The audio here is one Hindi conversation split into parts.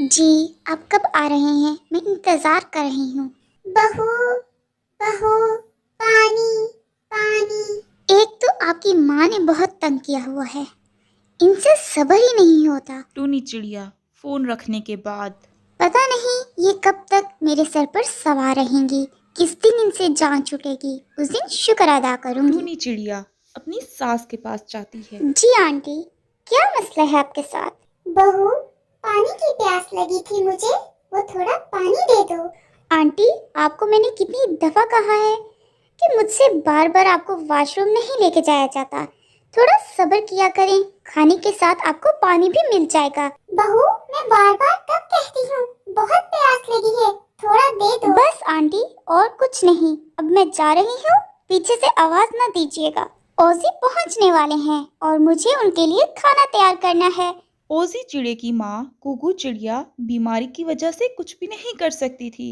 जी, आप कब आ रहे हैं? मैं इंतज़ार कर रही हूँ। बहू, बहू, पानी, पानी। एक तो आपकी माँ ने बहुत तंग किया हुआ है। इनसे सब्र ही नहीं होता। टूनी चिड़िया फोन रखने के बाद। पता नहीं ये कब तक मेरे सर पर सवार रहेंगी। किस दिन इनसे जान छूटेगी, उस दिन शुक्र अदा करूंगी। टूनी चिड़िया अपनी सास के पास जाती है। जी आंटी, क्या मसला है आपके साथ? बहू, पानी की प्यास लगी थी मुझे, वो थोड़ा पानी दे दो। आंटी, आपको मैंने कितनी दफा कहा है कि मुझसे बार बार आपको वॉशरूम नहीं लेके जाया जाता। थोड़ा सब्र किया करें, खाने के साथ आपको पानी भी मिल जाएगा। बहू, मैं बार बार कब कहती हूँ, बहुत प्यास लगी है, थोड़ा दे दो। बस आंटी, और कुछ नहीं। अब मैं जा रही हूँ, पीछे से आवाज न दीजिएगा। ओजी पहुँचने वाले हैं और मुझे उनके लिए खाना तैयार करना है। ओजी चिड़े की माँ कुकू चिड़िया बीमारी की वजह से कुछ भी नहीं कर सकती थी।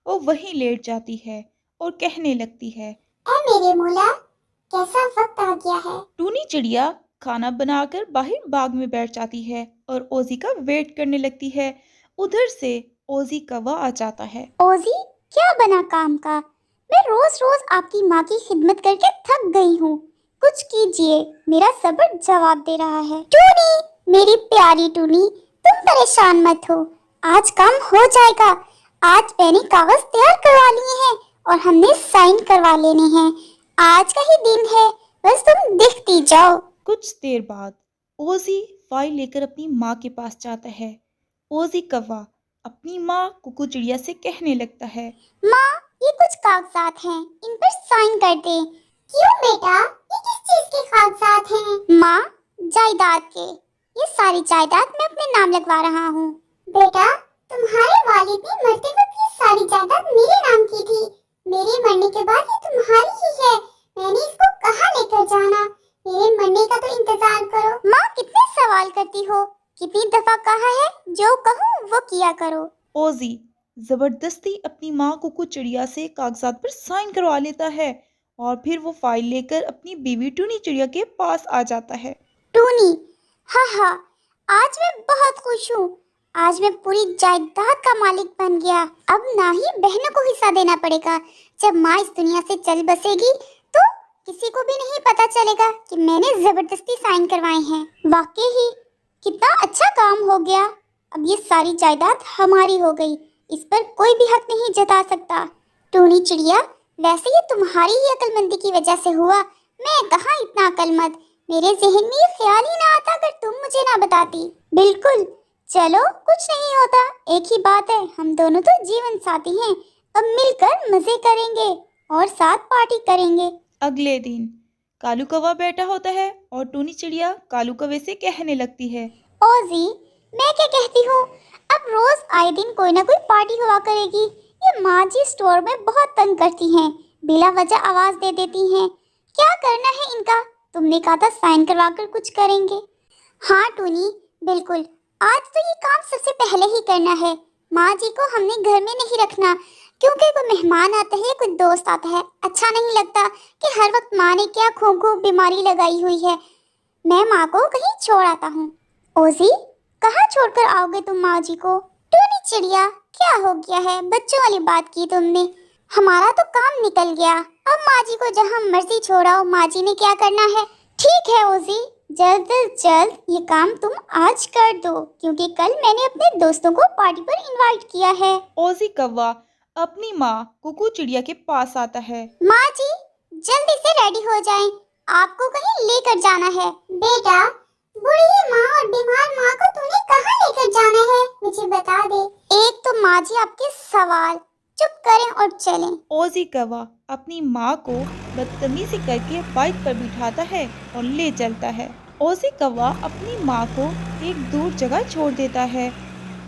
वो वहीं लेट जाती है और कहने लगती है, ऐ मेरे मोला, कैसा वक्त आ गया है। टूनी चिड़िया खाना बनाकर बाहर बाग में बैठ जाती है और ओजी का वेट करने लगती है। उधर से ओजी कौवा आ जाता है। ओजी, क्या बना काम का? मैं रोज रोज आपकी माँ की खिदमत करके थक गई हूँ। कुछ कीजिए, मेरा सब्र जवाब दे रहा है। टूनी, मेरी प्यारी टूनी, तुम परेशान मत हो, आज काम हो जाएगा। आज मैंने कागज तैयार करवा लिए हैं और हमने साइन करवा लेने हैं। आज का ही दिन है, बस तुम देखती जाओ। कुछ देर बाद ओजी फाइल लेकर अपनी माँ के पास जाता है। ओजी कौवा अपनी माँ कुकू चिड़िया से कहने लगता है, माँ, ये कुछ कागजात हैं, इन पर साइन कर दे। क्यों बेटा, ये किस चीज के कागजात हैं? माँ, जायदाद के। ये सारी जायदाद मैं अपने नाम लगवा रहा हूँ। बेटा, तुम्हारे वालिद ने मरते वक्त ये सारी जायदाद मेरे नाम की थी। मेरे मरने के बाद ये तुम्हारी ही है। मैंने इसको कहाँ लेकर जाना? मेरे मरने का तो इंतजार करो। माँ, कितने सवाल करती हो? कितनी दफा कहा है, जो कहूँ वो किया करो। ओजी जबरदस्ती अपनी माँ कुकू चिड़िया से कागजात पर साइन करवा लेता है और फिर वो फाइल लेकर अपनी बीवी टूनी चिड़िया के पास आ जाता है। टूनी, हाँ हाँ, आज मैं बहुत खुश हूँ। आज मैं पूरी जायदाद का मालिक बन गया। अब ना ही बहनों को हिस्सा देना पड़ेगा। जब माँ इस दुनिया से चल बसेगी तो किसी को भी नहीं पता चलेगा कि मैंने जबरदस्ती साइन करवाए हैं। वाकई ही कितना अच्छा काम हो गया। अब ये सारी जायदाद हमारी हो गई, इस पर कोई भी हक नहीं जता सकता। टूनी चिड़िया, वैसे ये तुम्हारी ही अक्लमंदी की वजह से हुआ। मैं कहाँ इतना अक्लमंद, मेरे जहन में ये ख्याल ही ना आता अगर तुम मुझे ना बताती। बिल्कुल, चलो कुछ नहीं होता। एक ही बात है, हम दोनों तो जीवन साथी हैं। अब मिलकर मजे करेंगे और साथ पार्टी करेंगे। अगले दिन कालू कौवा बैठा होता है और टूनी चिड़िया कालू कौवे से कहने लगती है, ओजी, मैं क्या कहती हूँ, अब रोज आए दिन कोई ना कोई पार्टी हुआ करेगी। ये माँ जी स्टोर में बहुत तंग करती हैं, बिला वजह आवाज दे देती हैं। क्या करना है इनका? तुमने कहा था साइन करवा कर कुछ करेंगे। हाँ टूनी, बिल्कुल। आज तो ये काम सबसे पहले ही करना है। माँ जी को हमने घर में नहीं रखना, क्योंकि कोई मेहमान आता है, कोई दोस्त आता है, अच्छा नहीं लगता कि हर वक्त माँ ने क्या खो बीमारी लगाई हुई है। मैं माँ को कहीं छोड़ आता हूँ। ओजी, कहाँ छोड़कर आओगे तुम माँ जी को? टूनी चिड़िया, क्या हो गया है? बच्चों वाली बात की तुमने। हमारा तो काम निकल गया, अब माँ जी को जहाँ मर्जी छोड़ाओ, माँ जी ने क्या करना है। ठीक है ओजी, जल्द से जल्द ये काम तुम आज कर दो, क्योंकि कल मैंने अपने दोस्तों को पार्टी पर इनवाइट किया है। ओजी कौवा अपनी माँ कुकू चिड़िया के पास आता है। माँ जी, जल्दी से रेडी हो जाएं, आपको कहीं लेकर जाना है। बेटा, बूढ़ी माँ और बीमार माँ को तूने कहाँ लेकर जाना है, मुझे बता दे। एक तो माँ जी आपके सवाल, चुप करें और चलें। ओजी कौवा अपनी माँ को बदतमीजी करके बाइक पर बिठाता है और ले चलता है। ओजी कौवा अपनी माँ को एक दूर जगह छोड़ देता है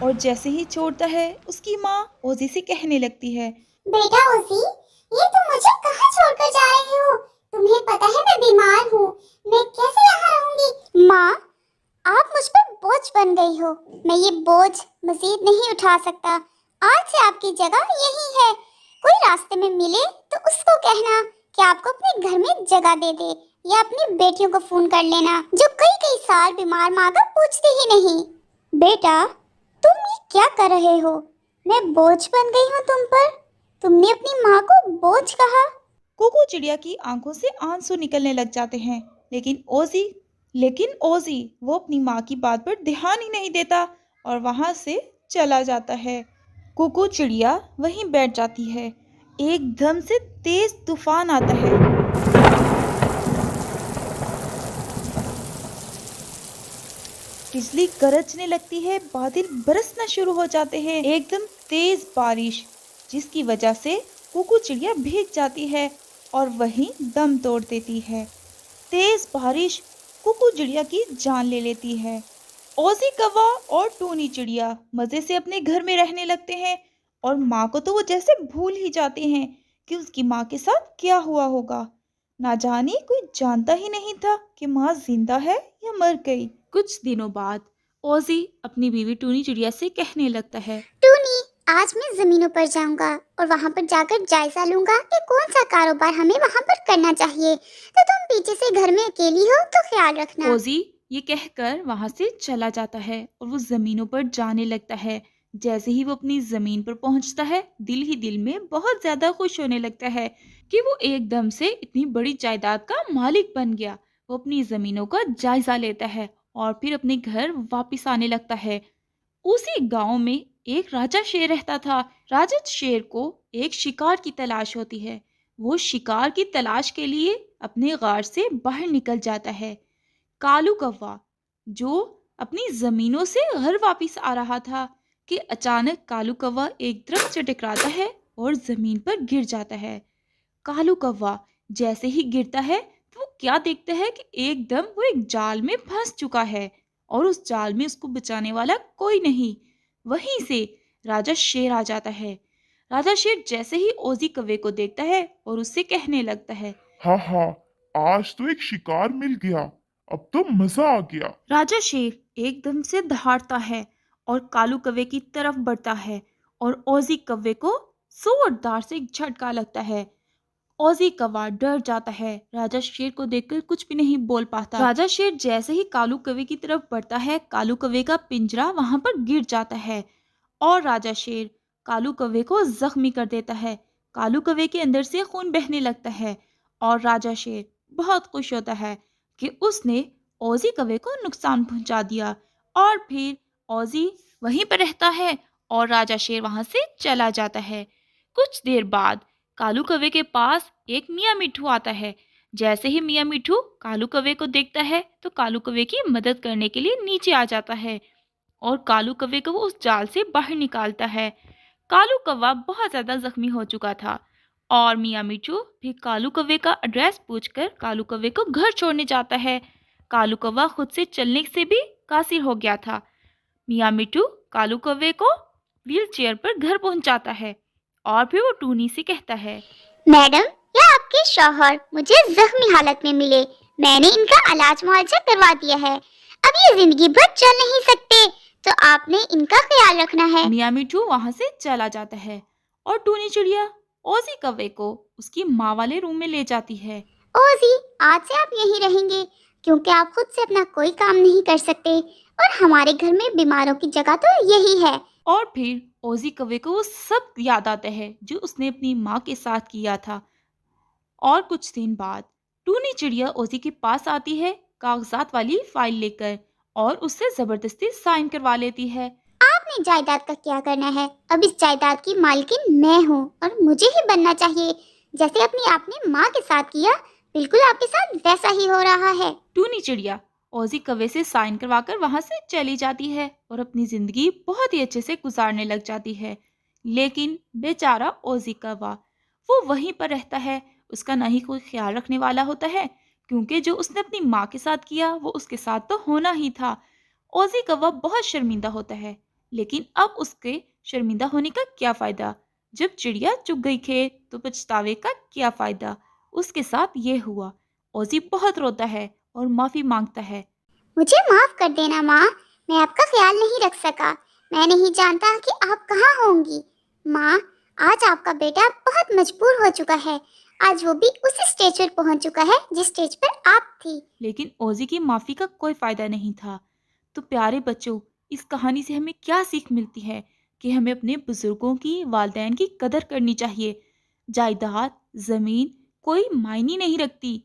और जैसे ही छोड़ता है उसकी माँ ओजी से कहने लगती है, बेटा ओजी, ये तुम मुझे कहाँ छोड़कर जा रहे हो? तुम्हें पता है मैं बीमार हूँ, मैं कैसे यहाँ रहूंगी? माँ, आप मुझ पर बोझ बन गई हो। मैं ये बोझ मजीद नहीं उठा सकता। आज से आपकी जगह यही है। कोई रास्ते में मिले तो उसको कहना कि आपको अपने घर में जगह दे दे, या अपनी बेटियों को फोन कर लेना, जो कई कई साल बीमार माँ का पूछती ही नहीं। बेटा, तुम ये क्या कर रहे हो? मैं बोझ बन गई हूँ तुम पर? तुमने अपनी माँ को बोझ कहा? कोको चिड़िया की आंखों से आंसू निकलने लग जाते हैं। लेकिन ओजी वो अपनी माँ की बात पर ध्यान ही नहीं देता और वहां से चला जाता है। कोको चिड़िया वहीं बैठ जाती है। एकदम से तेज तूफान आता है। बिजली गरजने लगती है, बादल बरसना शुरू हो जाते हैं, एकदम तेज बारिश, जिसकी वजह से कुकू चिड़िया भीग जाती है और वहीं दम तोड़ देती है। तेज बारिश कुकू चिड़िया की जान ले लेती है। ओजी कौवा और टूनी चिड़िया मजे से अपने घर में रहने लगते हैं और माँ को तो वो जैसे भूल ही जाते हैं कि उसकी माँ के साथ क्या हुआ होगा। ना जाने कोई जानता ही नहीं था कि माँ जिंदा है या मर गई। कुछ दिनों बाद ओजी अपनी बीवी टूनी चिड़िया से कहने लगता है, टूनी, आज मैं जमीनों पर जाऊंगा और वहां पर जाकर जायजा लूंगा कि कौन सा कारोबार हमें वहां पर करना चाहिए। तो तुम पीछे से घर में अकेली हो तो ख्याल रखना। ओजी ये कहकर वहां से चला जाता है और वो जमीनों पर जाने लगता है। जैसे ही वो अपनी जमीन पर पहुंचता है, दिल ही दिल में बहुत ज्यादा खुश होने लगता है कि वो एकदम से इतनी बड़ी जायदाद का मालिक बन गया। वो अपनी जमीनों का जायजा लेता है और फिर अपने घर वापस आने लगता है। उसी गांव में एक राजा शेर रहता था। राजा शेर को एक शिकार की तलाश होती है। वो शिकार की तलाश के लिए अपने गार से बाहर निकल जाता है। कालू कौवा जो अपनी जमीनों से घर वापस आ रहा था कि अचानक कालू कौवा एक दरख्त से टकराता है और जमीन पर गिर जाता है। कालू कौवा जैसे ही गिरता है तो वो क्या देखता है कि एकदम वो एक जाल में फंस चुका है और उस जाल में उसको बचाने वाला कोई नहीं। वहीं से राजा शेर आ जाता है। राजा शेर जैसे ही ओजी कौवे को देखता है और उससे कहने लगता है, हाँ हाँ, आज तो एक शिकार मिल गया। अब तो मजा आ गया। राजा शेर एकदम से दहाड़ता है और कालू कौवे की तरफ बढ़ता है और ओजी कौवे को जोरदार से एक झटका लगता है। ओजी कौवा डर जाता है, राजा शेर को देखकर कुछ भी नहीं बोल पाता। राजा शेर जैसे ही कालू कौवे की तरफ बढ़ता है, कालू कौवे का पिंजरा वहां पर गिर जाता है और राजा शेर कालू कौवे को जख्मी कर देता है। कालू कौवे के अंदर से खून बहने लगता है और राजा शेर बहुत खुश होता है कि उसने ओजी कौवे को नुकसान पहुंचा दिया। और फिर ओजी वहीं पर रहता है और राजा शेर वहां से चला जाता है। कुछ देर बाद कालू कौवे के पास एक मियाँ मिठू आता है। जैसे ही मियाँ मिठू कालू कौवे को देखता है तो कालू कौवे की मदद करने के लिए नीचे आ जाता है और कालू कौवे को वो उस जाल से बाहर निकालता है। कालू कौवा बहुत ज्यादा जख्मी हो चुका था और मियाँ मिठू फिर कालू कौवे का एड्रेस पूछकर कालू कौवे को घर छोड़ने जाता है। कालू कौवा खुद से चलने से भी कासिर हो गया था। मियाँ मिठू कालू कौवे को व्हील चेयर पर घर पहुंचाता है और फिर वो टूनी से कहता है, मैडम, ये आपके शौहर मुझे जख्मी हालत में मिले। मैंने इनका इलाज मुआवजा करवा दिया है। अब ये जिंदगी भर चल नहीं सकते, तो आपने इनका ख्याल रखना है। मियाँ मिठू वहां से चला जाता है और टूनी चिड़िया ओजी कौवे को उसकी माँ वाले रूम में ले जाती है। ओजी, आज से आप यहीं रहेंगे क्योंकि आप खुद से अपना कोई काम नहीं कर सकते और हमारे घर में बीमारों की जगह तो यही है। और फिर ओजी कौवे को वो सब याद आता है जो उसने अपनी माँ के साथ किया था। और कुछ दिन बाद टूनी चिड़िया ओजी के पास आती है कागजात वाली फाइल लेकर और उससे जबरदस्ती साइन करवा लेती है। आपने जायदाद का क्या करना है? अब इस जायदाद की मालकिन मैं हूँ और मुझे ही बनना चाहिए। जैसे अपनी आपने माँ के साथ किया, बिल्कुल आपके साथ वैसा ही हो रहा है। टूनी चिड़िया ओजी कौवे से साइन करवाकर वहां से चली जाती है और अपनी जिंदगी बहुत ही अच्छे से गुजारने लग जाती है। लेकिन बेचारा ओजी कौवा वो वहीं पर रहता है। उसका ना ही कोई ख्याल रखने वाला होता है क्योंकि जो उसने अपनी माँ के साथ किया वो उसके साथ तो होना ही था। ओजी कौवा बहुत शर्मिंदा होता है, लेकिन अब उसके शर्मिंदा होने का क्या फायदा? जब चिड़िया चुग गई खेत तो पछतावे का क्या फायदा? उसके साथ ये हुआ। ओजी बहुत रोता है और माफी मांगता है। मुझे माफ कर देना माँ, मैं आपका ख्याल नहीं रख सका। मैं नहीं जानता कि आप कहाँ होंगी। माँ, आज आपका बेटा बहुत मजबूर हो चुका है। आज वो भी उसी स्टेज पर पहुंच चुका है जिस स्टेज पर आप थी। लेकिन ओजी की माफी का कोई फायदा नहीं था। तो प्यारे बच्चों, इस कहानी से हमें क्या सीख मिलती है कि हमें अपने बुजुर्गों की, वालिदैन की कदर करनी चाहिए। जायदाद, ज़मीन कोई मायने नहीं रखती।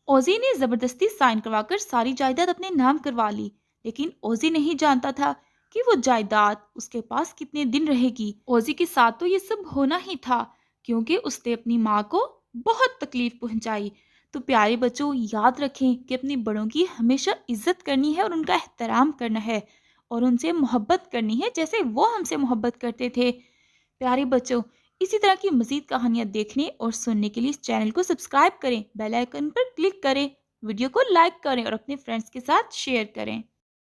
ओज़ी ने ज़बरदस्ती साइन करवाकर सारी जायदाद अपने नाम करवा ली, लेकिन ओज़ी नहीं जानता था कि वो जायदाद उसके पास कितने दिन रहेगी। ओज़ी के साथ तो ये सब होना ही था, क्योंकि उसने अपनी माँ को बहुत तकलीफ पहुंचाई। तो प्यारे बच्चों, याद रखें कि अपने बड़ों की हमेशा इज्जत करनी है और उनका एहतराम करना है और उनसे मोहब्बत करनी है जैसे वो हमसे मोहब्बत करते थे। प्यारे बच्चों, इसी तरह की मज़ीद कहानियाँ देखने और सुनने के लिए इस चैनल को सब्सक्राइब करें, बेल आइकन पर क्लिक करें, वीडियो को लाइक करें और अपने फ्रेंड्स के साथ शेयर करें।